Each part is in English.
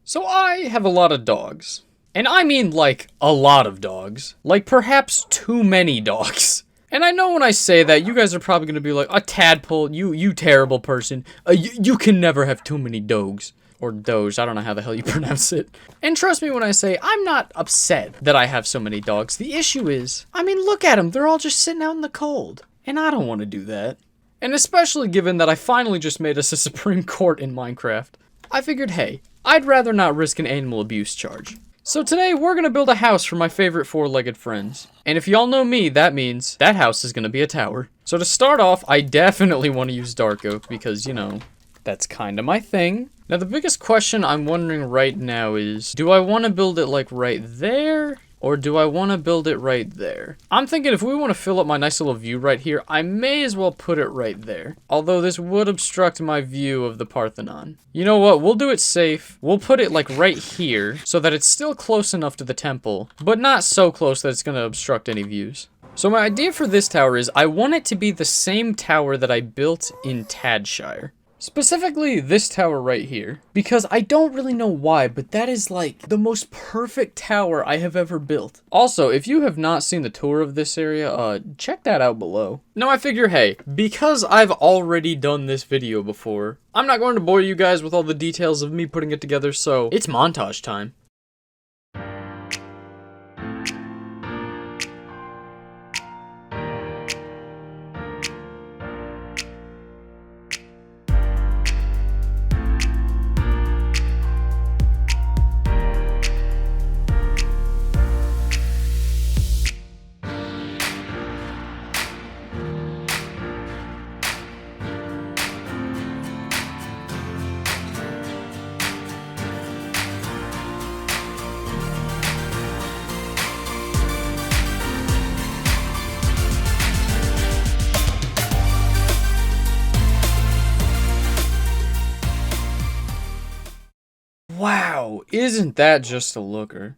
So I have a lot of dogs. And I mean like a lot of dogs. Like perhaps too many dogs. And I know when I say that, you guys are probably going to be like, a tadpole, you terrible person. You can never have too many dogs. Or doge, I don't know how the hell you pronounce it. And trust me when I say, I'm not upset that I have so many dogs. The issue is, I mean, look at them. They're all just sitting out in the cold. And I don't want to do that. And especially given that I finally just made us a Supreme Court in Minecraft. I figured, hey, I'd rather not risk an animal abuse charge. So today, we're gonna build a house for my favorite four-legged friends. And if y'all know me, that means that house is gonna be a tower. So to start off, I definitely want to use dark oak because, you know, that's kinda my thing. Now the biggest question I'm wondering right now is, do I want to build it like right there? Or do I want to build it right there? I'm thinking if we want to fill up my nice little view right here, I may as well put it right there. Although this would obstruct my view of the Parthenon. You know what? We'll do it safe. We'll put it like right here so that it's still close enough to the temple, but not so close that it's going to obstruct any views. So my idea for this tower is I want it to be the same tower that I built in Tadshire. Specifically, this tower right here. Because I don't really know why, but that is like the most perfect tower I have ever built. Also, if you have not seen the tour of this area, check that out below. Now I figure, hey, because I've already done this video before, I'm not going to bore you guys with all the details of me putting it together, so it's montage time. Wow, isn't that just a looker?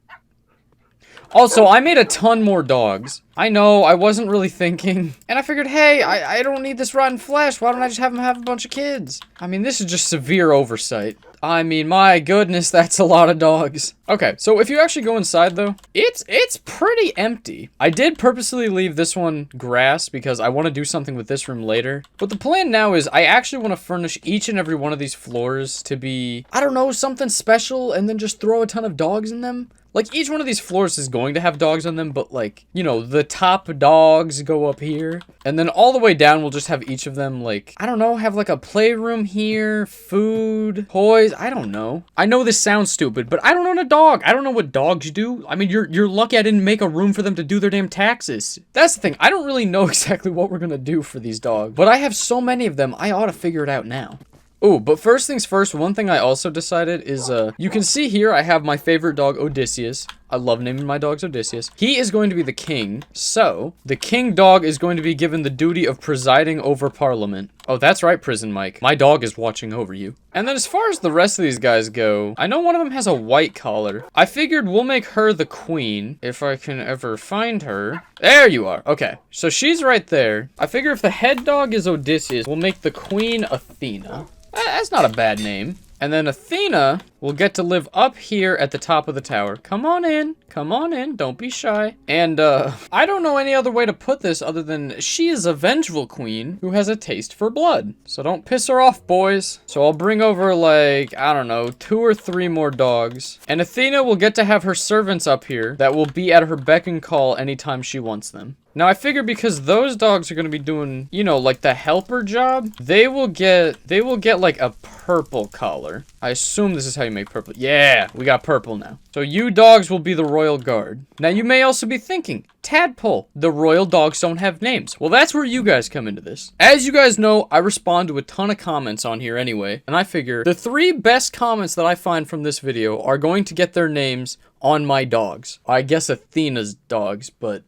Also, I made a ton more dogs. I know, I wasn't really thinking. And I figured, hey, I don't need this rotten flesh. Why don't I just have them have a bunch of kids? I mean, this is just severe oversight. I mean, my goodness, that's a lot of dogs. Okay, so if you actually go inside, though, it's pretty empty. I did purposely leave this one grass because I want to do something with this room later. But the plan now is I actually want to furnish each and every one of these floors to be, I don't know, something special and then just throw a ton of dogs in them. Like, each one of these floors is going to have dogs on them, but, like, you know, the top dogs go up here. And then all the way down, we'll just have each of them, like, I don't know, have, like, a playroom here, food, toys, I don't know. I know this sounds stupid, but I don't own a dog. I don't know what dogs do. I mean, you're lucky I didn't make a room for them to do their damn taxes. That's the thing. I don't really know exactly what we're gonna do for these dogs. But I have so many of them, I ought to figure it out now. Oh, but first things first, one thing I also decided is, you can see here I have my favorite dog, Odysseus. I love naming my dogs Odysseus. He is going to be the king, so the king dog is going to be given the duty of presiding over Parliament. Oh, that's right, Prison Mike. My dog is watching over you. And then as far as the rest of these guys go, I know one of them has a white collar. I figured we'll make her the queen, if I can ever find her. There you are. Okay, so she's right there. I figure if the head dog is Odysseus, we'll make the queen Athena. That's not a bad name. And then Athena will get to live up here at the top of the tower. Come on in. Come on in. Don't be shy. And, I don't know any other way to put this other than she is a vengeful queen who has a taste for blood. So don't piss her off, boys. So I'll bring over, like, I don't know, 2 or 3 more dogs. And Athena will get to have her servants up here that will be at her beck and call anytime she wants them. Now, I figure because those dogs are going to be doing, you know, like the helper job, they will get like a purple collar. I assume this is how you make purple. Yeah, we got purple now. So you dogs will be the royal guard. Now, you may also be thinking, Tadpole, the royal dogs don't have names. Well, that's where you guys come into this. As you guys know, I respond to a ton of comments on here anyway, and I figure the 3 best comments that I find from this video are going to get their names on my dogs. I guess Athena's dogs, but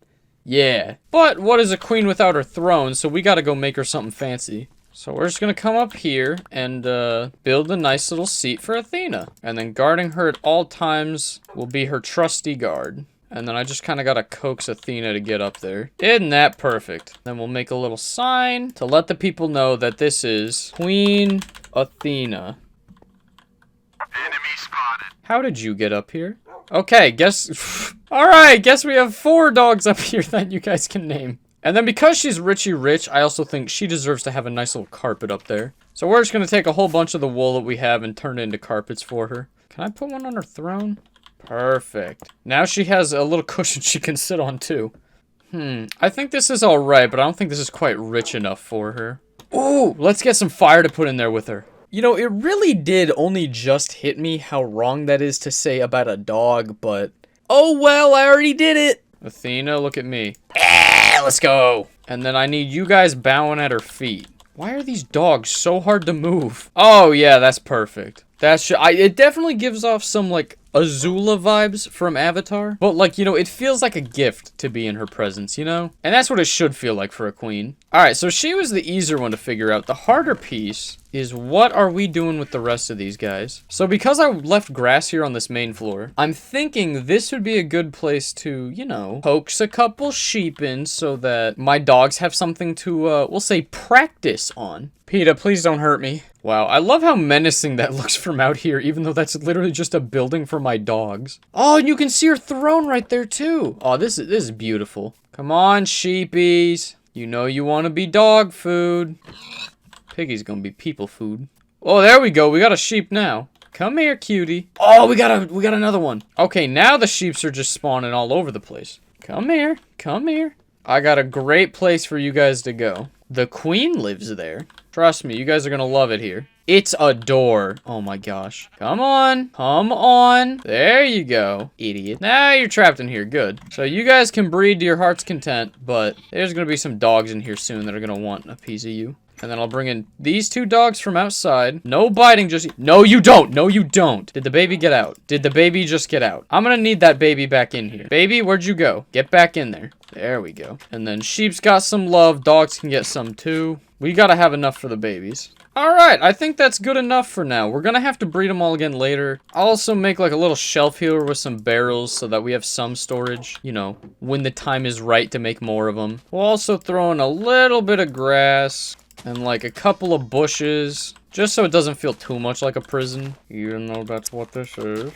yeah. But what is a queen without her throne, so we gotta go make her something fancy. So we're just gonna come up here and build a nice little seat for Athena. And then guarding her at all times will be her trusty guard. And then I just kind of gotta coax Athena to get up there. Isn't that perfect? Then we'll make a little sign to let the people know that this is Queen Athena. Enemy spotted. How did you get up here? Okay, guess... Alright, guess we have 4 dogs up here that you guys can name. And then because she's Richie Rich, I also think she deserves to have a nice little carpet up there. So we're just going to take a whole bunch of the wool that we have and turn it into carpets for her. Can I put one on her throne? Perfect. Now she has a little cushion she can sit on too. I think this is alright, but I don't think this is quite rich enough for her. Ooh, let's get some fire to put in there with her. You know, it really did only just hit me how wrong that is to say about a dog, but... Oh well, I already did it! Athena, look at me. Let's go! And then I need you guys bowing at her feet. Why are these dogs so hard to move? Oh yeah, that's perfect. It definitely gives off some, like, Azula vibes from Avatar. But, like, you know, it feels like a gift to be in her presence, you know? And that's what it should feel like for a queen. Alright, so she was the easier one to figure out. The harder piece is what are we doing with the rest of these guys? So because I left grass here on this main floor, I'm thinking this would be a good place to, you know, coax a couple sheep in so that my dogs have something to, we'll say, practice on. PETA, please don't hurt me. Wow, I love how menacing that looks from out here, even though that's literally just a building for my dogs. Oh, and you can see her throne right there, too. Oh, this is beautiful. Come on, sheepies. You know you want to be dog food. Piggy's gonna be people food. Oh, there we go. We got a sheep now. Come here, cutie. Oh, we got another one. Okay, now the sheeps are just spawning all over the place. Come here. Come here. I got a great place for you guys to go. The queen lives there. Trust me, you guys are gonna love it here. It's a door. Oh my gosh. Come on. Come on. There you go, idiot. Now you're trapped in here. Good. So you guys can breed to your heart's content, but there's gonna be some dogs in here soon that are gonna want a piece of you. And then I'll bring in these 2 dogs from outside. No biting, just... No, you don't. No, you don't. Did the baby get out? Did the baby just get out? I'm gonna need that baby back in here. Baby, where'd you go? Get back in there. There we go. And then sheep's got some love. Dogs can get some too. We gotta have enough for the babies. Alright, I think that's good enough for now. We're gonna have to breed them all again later. I'll also make like a little shelf here with some barrels so that we have some storage, you know, when the time is right to make more of them. We'll also throw in a little bit of grass and like a couple of bushes, just so it doesn't feel too much like a prison, even though that's what this is.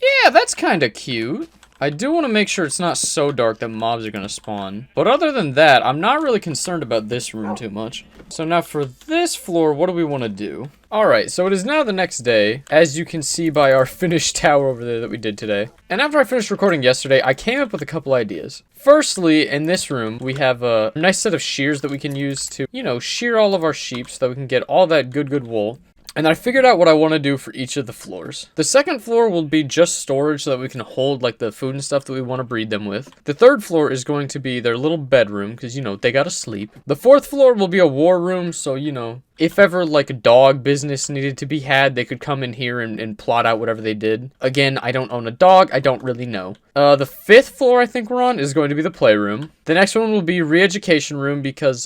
Yeah, that's kind of cute. I do want to make sure it's not so dark that mobs are going to spawn. But other than that, I'm not really concerned about this room too much. So now for this floor, what do we want to do? Alright, so it is now the next day, as you can see by our finished tower over there that we did today. And after I finished recording yesterday, I came up with a couple ideas. Firstly, in this room, we have a nice set of shears that we can use to, you know, shear all of our sheep so that we can get all that good wool. And I figured out what I want to do for each of the floors. The second floor will be just storage so that we can hold like the food and stuff that we want to breed them with. The third floor is going to be their little bedroom because, you know, they gotta sleep. The fourth floor will be a war room, so, you know, if ever like a dog business needed to be had, they could come in here and plot out whatever they did. Again, I don't own a dog. I don't really know. The fifth floor I think we're on is going to be the playroom. The next one will be Reeducation room because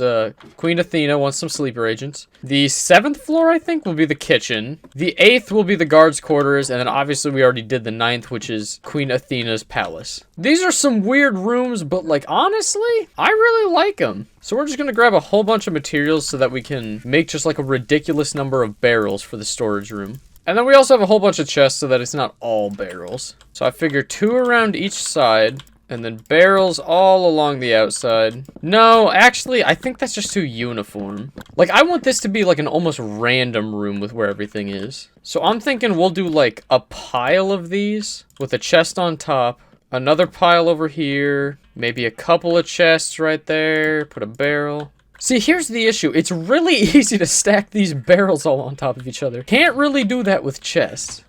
Queen Athena wants some sleeper agents. The 7th floor I think will be the kitchen. The 8th will be the guards' quarters, and then obviously we already did the 9th, which is Queen Athena's palace. These are some weird rooms, but like honestly, I really like them. So we're just going to grab a whole bunch of materials so that we can make just like a ridiculous number of barrels for the storage room. And then we also have a whole bunch of chests so that it's not all barrels. So I figure 2 around each side, and then barrels all along the outside. No, actually, I think that's just too uniform. Like, I want this to be like an almost random room with where everything is. So I'm thinking we'll do like a pile of these with a chest on top. Another pile over here, maybe a couple of chests right there, put a barrel. See, here's the issue. It's really easy to stack these barrels all on top of each other. Can't really do that with chests.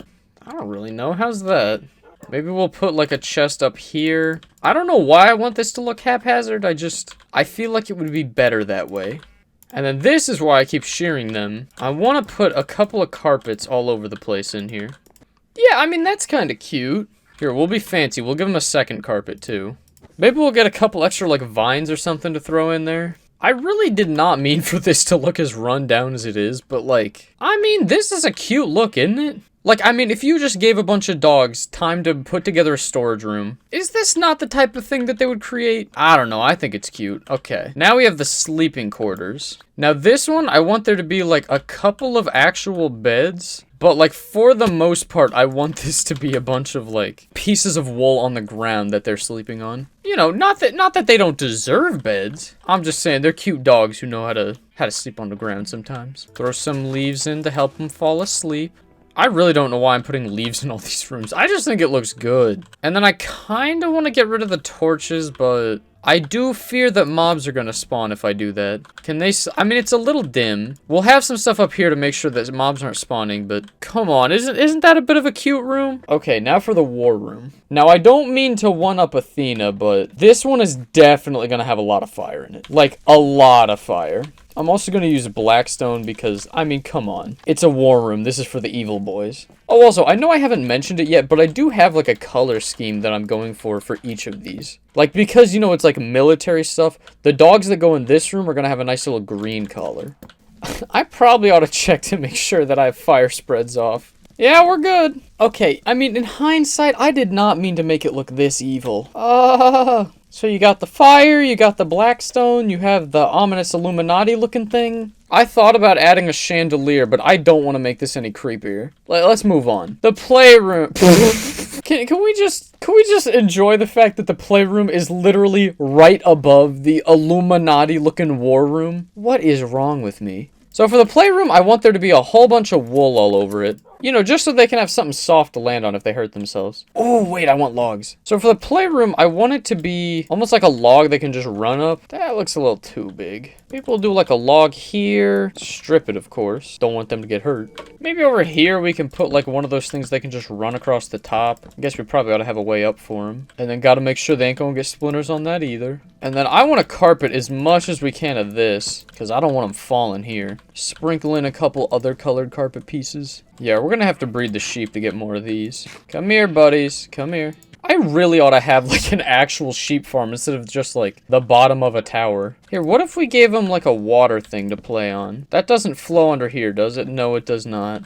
I don't really know. How's that? Maybe we'll put like a chest up here. I don't know why I want this to look haphazard. I feel like it would be better that way. And then this is why I keep shearing them. I want to put a couple of carpets all over the place in here. Yeah, I mean, that's kind of cute. Here, we'll be fancy. We'll give him a second carpet, too. Maybe we'll get a couple extra, like, vines or something to throw in there. I really did not mean for this to look as run down as it is, but, like, I mean, this is a cute look, isn't it? Like, I mean, if you just gave a bunch of dogs time to put together a storage room, is this not the type of thing that they would create? I don't know. I think it's cute. Okay. Now we have the sleeping quarters. Now, this one, I want there to be, like, a couple of actual beds. But, like, for the most part, I want this to be a bunch of, like, pieces of wool on the ground that they're sleeping on. You know, not that they don't deserve beds. I'm just saying, they're cute dogs who know how to sleep on the ground sometimes. Throw some leaves in to help them fall asleep. I really don't know why I'm putting leaves in all these rooms. I just think it looks good. And then I kind of want to get rid of the torches, but I do fear that mobs are going to spawn if I do that. Can they... I mean, it's a little dim. We'll have some stuff up here to make sure that mobs aren't spawning, but come on. Isn't that a bit of a cute room? Okay, now for the war room. Now, I don't mean to one-up Athena, but this one is definitely going to have a lot of fire in it. Like, a lot of fire. I'm also going to use Blackstone because, I mean, come on. It's a war room. This is for the evil boys. Oh, also, I know I haven't mentioned it yet, but I do have, like, a color scheme that I'm going for each of these. Like, because, you know, it's, like, military stuff, the dogs that go in this room are going to have a nice little green color. I probably ought to check to make sure that I have fire spreads off. Yeah, we're good. Okay, I mean, in hindsight, I did not mean to make it look this evil. So you got the fire, you got the Blackstone, you have the ominous Illuminati looking thing. I thought about adding a chandelier, but I don't want to make this any creepier. Let's move on. The playroom. Can we just enjoy the fact that the playroom is literally right above the Illuminati looking war room? What is wrong with me? So for the playroom, I want there to be a whole bunch of wool all over it. You know, just so they can have something soft to land on if they hurt themselves. Oh, wait, I want logs. So for the playroom, I want it to be almost like a log they can just run up. That looks a little too big. Maybe we'll do like a log here. Strip it, of course. Don't want them to get hurt. Maybe over here we can put like one of those things they can just run across the top. I guess we probably ought to have a way up for them. And then got to make sure they ain't gonna get splinters on that either. And then I want to carpet as much as we can of this, because I don't want them falling here. Sprinkle in a couple other colored carpet pieces. Yeah, we're gonna have to breed the sheep to get more of these. Come here, buddies. Come here. I really ought to have, like, an actual sheep farm instead of just, like, the bottom of a tower. Here, what if we gave them, like, a water thing to play on? That doesn't flow under here, does it? No, it does not.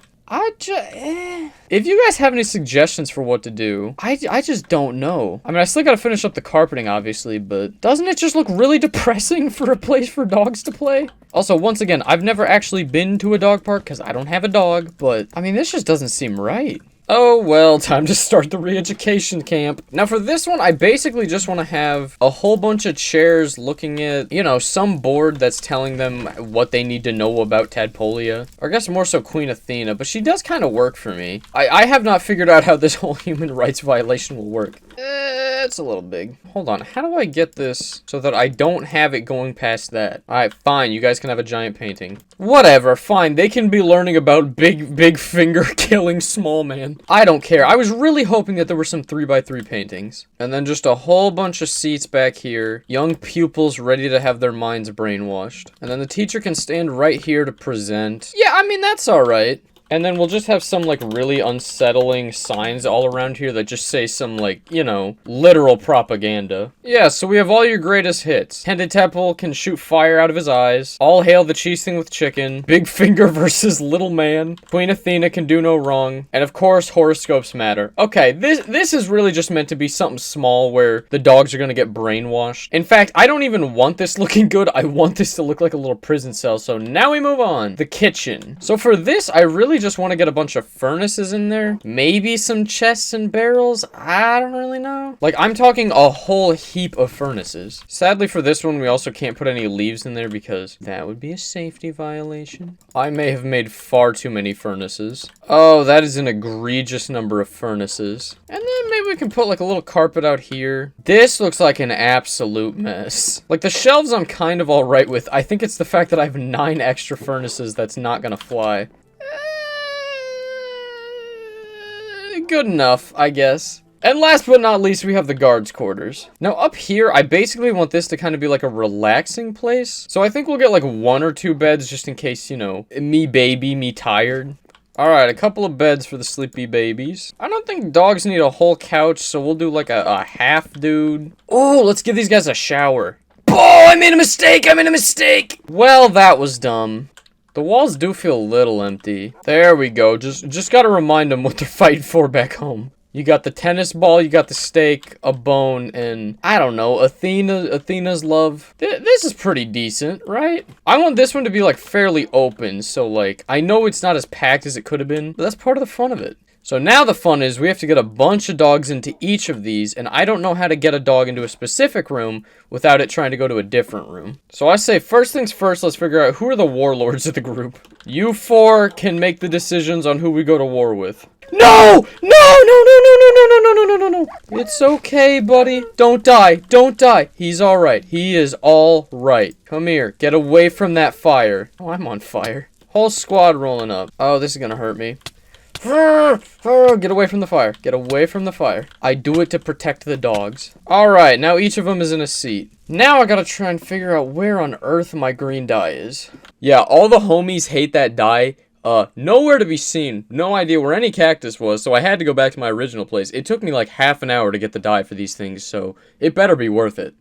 If you guys have any suggestions for what to do, I just don't know. I mean, I still gotta finish up the carpeting, obviously, but doesn't it just look really depressing for a place for dogs to play? Also, once again, I've never actually been to a dog park because I don't have a dog, but, I mean, this just doesn't seem right. Oh, well, time to start the Reeducation camp. Now, for this one, I basically just want to have a whole bunch of chairs looking at, you know, some board that's telling them what they need to know about Tadpolea. Or I guess more so Queen Athena, but she does kind of work for me. I have not figured out how this whole human rights violation will work. It's a little big. Hold on, how do I get this so that I don't have it going past that? Alright, fine, you guys can have a giant painting. Whatever, fine, they can be learning about big finger killing small man. I don't care. I was really hoping that there were some 3x3 paintings. And then just a whole bunch of seats back here. Young pupils ready to have their minds brainwashed. And then the teacher can stand right here to present. Yeah, I mean, that's alright. And then we'll just have some, like, really unsettling signs all around here that just say some, like, you know, literal propaganda. Yeah, so we have all your greatest hits. Tended Tadpole can shoot fire out of his eyes. All hail the cheese thing with chicken. Big finger versus little man. Queen Athena can do no wrong. And, of course, horoscopes matter. Okay, this is really just meant to be something small where the dogs are gonna get brainwashed. In fact, I don't even want this looking good. I want this to look like a little prison cell. So now we move on. The kitchen. So for this, I really just want to get a bunch of furnaces in there. Maybe some chests and barrels. I don't really know. Like, I'm talking a whole heap of furnaces. Sadly for this one, we also can't put any leaves in there because that would be a safety violation. I may have made far too many furnaces. Oh, that is an egregious number of furnaces. And then maybe we can put like a little carpet out here. This looks like an absolute mess. Like, the shelves I'm kind of all right with. I think it's the fact that I have 9 extra furnaces that's not gonna fly. Good enough, I guess. And last but not least, we have the guards' quarters. Now, up here, I basically want this to kind of be like a relaxing place. So I think we'll get like 1 or 2 beds just in case, you know, me tired. Alright, a couple of beds for the sleepy babies. I don't think dogs need a whole couch, so we'll do like a half dude. Oh, let's give these guys a shower. Oh, I made a mistake! Well, that was dumb. The walls do feel a little empty. There we go. Just gotta remind them what they're fighting for back home. You got the tennis ball, you got the steak, a bone, and I don't know, Athena's love. This is pretty decent, right? I want this one to be like fairly open, so like, I know it's not as packed as it could have been, but that's part of the fun of it. So now the fun is we have to get a bunch of dogs into each of these, and I don't know how to get a dog into a specific room without it trying to go to a different room. So I say first things first, let's figure out who are the warlords of the group. You four can make the decisions on who we go to war with. No! No! No! No! No! No! No! No! No! No! No! No! It's okay, buddy. Don't die. Don't die. He's all right. He is all right. Come here. Get away from that fire. Oh, I'm on fire. Whole squad rolling up. Oh, this is gonna hurt me. Get away from the fire. Get away from the fire. I do it to protect the dogs. Alright, now each of them is in a seat. Now I gotta try and figure out where on earth my green dye is. Yeah, all the homies hate that dye. Nowhere to be seen. No idea where any cactus was, so I had to go back to my original place. It took me like half an hour to get the dye for these things, so it better be worth it.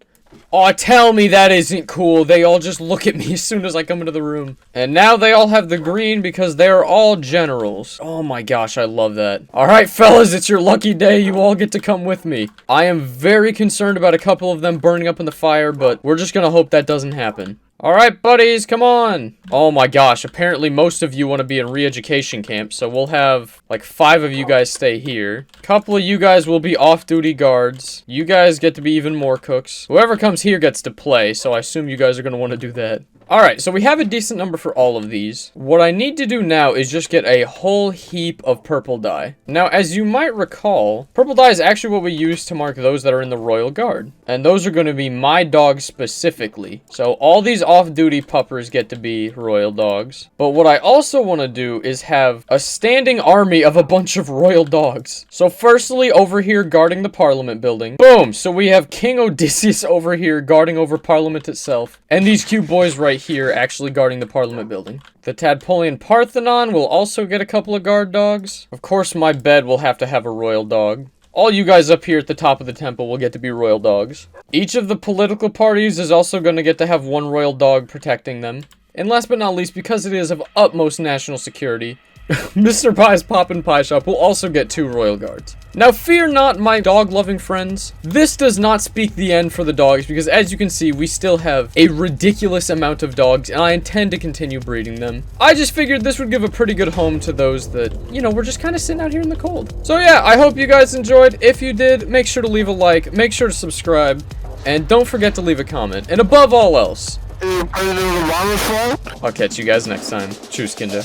Aw, tell me that isn't cool. They all just look at me as soon as I come into the room. And now they all have the green because they're all generals. Oh my gosh, I love that. Alright, fellas, it's your lucky day. You all get to come with me. I am very concerned about a couple of them burning up in the fire, but we're just gonna hope that doesn't happen. Alright, buddies, come on! Oh my gosh, apparently most of you want to be in Reeducation camp, so we'll have, like, 5 of you guys stay here. A couple of you guys will be off-duty guards. You guys get to be even more cooks. Whoever comes here gets to play, so I assume you guys are going to want to do that. Alright, so we have a decent number for all of these. What I need to do now is just get a whole heap of purple dye. Now, as you might recall, purple dye is actually what we use to mark those that are in the Royal Guard. And those are going to be my dogs specifically. So all these off-duty puppers get to be royal dogs. But what I also want to do is have a standing army of a bunch of royal dogs. So firstly, over here guarding the Parliament building. Boom! So we have King Odysseus over here guarding over Parliament itself. And these cute boys right here actually guarding the Parliament building. The Tadpolean Parthenon will also get a couple of guard dogs. Of course, my bed will have to have a royal dog. All you guys up here at the top of the temple will get to be royal dogs. Each of the political parties is also going to get to have one royal dog protecting them. And last but not least, because it is of utmost national security, Mr. Pie's Poppin' Pie Shop will also get 2 royal guards. Now, fear not, my dog-loving friends. This does not speak the end for the dogs, because as you can see, we still have a ridiculous amount of dogs, and I intend to continue breeding them. I just figured this would give a pretty good home to those that, you know, we're just kind of sitting out here in the cold. So yeah, I hope you guys enjoyed. If you did, make sure to leave a like, make sure to subscribe, and don't forget to leave a comment. And above all else, I'll catch you guys next time. Tschüss, Kinder.